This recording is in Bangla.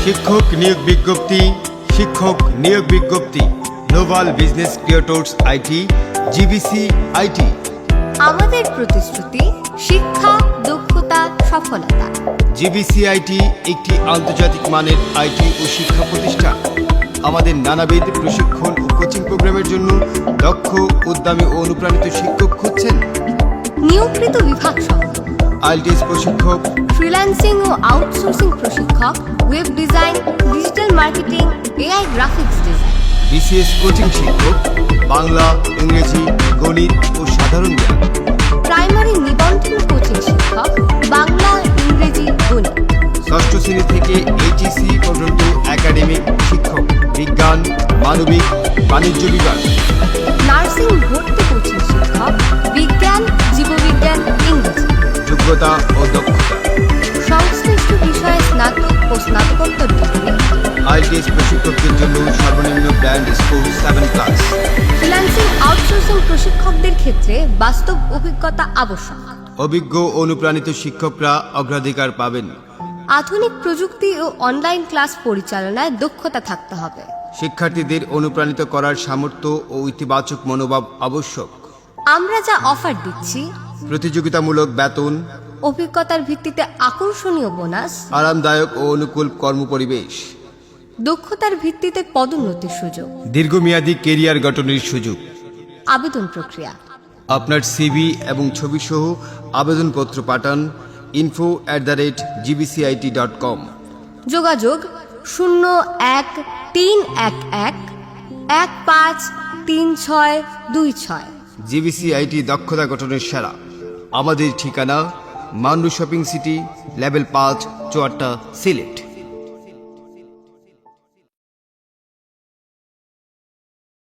শিক্ষক নিয়োগ বিজ্ঞপ্তি, শিক্ষক নিয়োগ বিজ্ঞপ্তি, global business creators IT, GBC IT. আমাদের প্রতিশ্রুতি শিক্ষা, দক্ষতা, সফলতা। জিবিসি আইটি একটি আন্তর্জাতিক মানের আইটি ও শিক্ষা প্রতিষ্ঠান। আমাদের নানাবিধ প্রশিক্ষণ ও কোচিং প্রোগ্রামের জন্য দক্ষ, উদ্যমী ও অনুপ্রাণিত শিক্ষক খুঁজছেন। নিয়োগকৃত বিভাগ সমূহ: আইএলটিএস প্রশিক্ষক, ফ্রিল্যান্সিং ও আউটসোর্সিং প্রশিক্ষক, web design, digital marketing, AI graphics design. BCS coaching শিক্ষক, বাংলা, ইংরেজি, গণিত ও সাধারণ জ্ঞান। প্রাইমারি নিবন্ধন কোচিং শিক্ষক, বাংলা, ইংরেজি, গণিত। ষষ্ঠ শ্রেণী থেকে এইচএসসি পর্যন্ত একাডেমিক শিক্ষক, বিজ্ঞান, মানবিক, বাণিজ্য বিভাগ। নার্সিং ভর্তি কোচিং শিক্ষক, বিজ্ঞান, জীববিজ্ঞান, ইংরেজি। যোগ্যতা ও দক্ষতা: সংশ্লিষ্ট বিষয়ে স্নাতক ও স্নাতকোত্তর ডিগ্রি। আইএলটিএস প্রশিক্ষকদের জন্য সর্বনিম্ন ব্যান্ড স্কোর 7+। ফ্রিল্যান্সিং আউটসোর্সিং প্রশিক্ষকদের ক্ষেত্রে বাস্তব অভিজ্ঞতা আবশ্যক। অভিজ্ঞ অনুপ্রাণিত শিক্ষকরা অগ্রাধিকার পাবেন। আধুনিক প্রযুক্তি ও অনলাইন ক্লাস পরিচালনায় দক্ষতা থাকতে হবে। শিক্ষার্থীদের অনুপ্রাণিত করার সামর্থ্য ও ইতিবাচক মনোভাব আবশ্যক। আমরা যা অফার দিচ্ছি: প্রতিযোগিতামূলক বেতন, অভিজ্ঞতার ভিত্তিতে আকর্ষণীয় বোনাস, আরামদায়ক ও অনুকূল কর্মপরিবেশ, দক্ষতার ভিত্তিতে পদোন্নতির সুযোগ, দীর্ঘমেয়াদী কেরিয়ার গঠনের সুযোগ। আবেদন প্রক্রিয়া: আপনার সিভি এবং ছবি সহ আবেদনপত্র পাঠান info@gbcit.com। যোগাযোগ 013111153626। জিবিসিআইটি দক্ষতা গঠনের সেরা। আমাদের ঠিকানা Mandu shopping city, level 5, Chowhatta, Sylhet.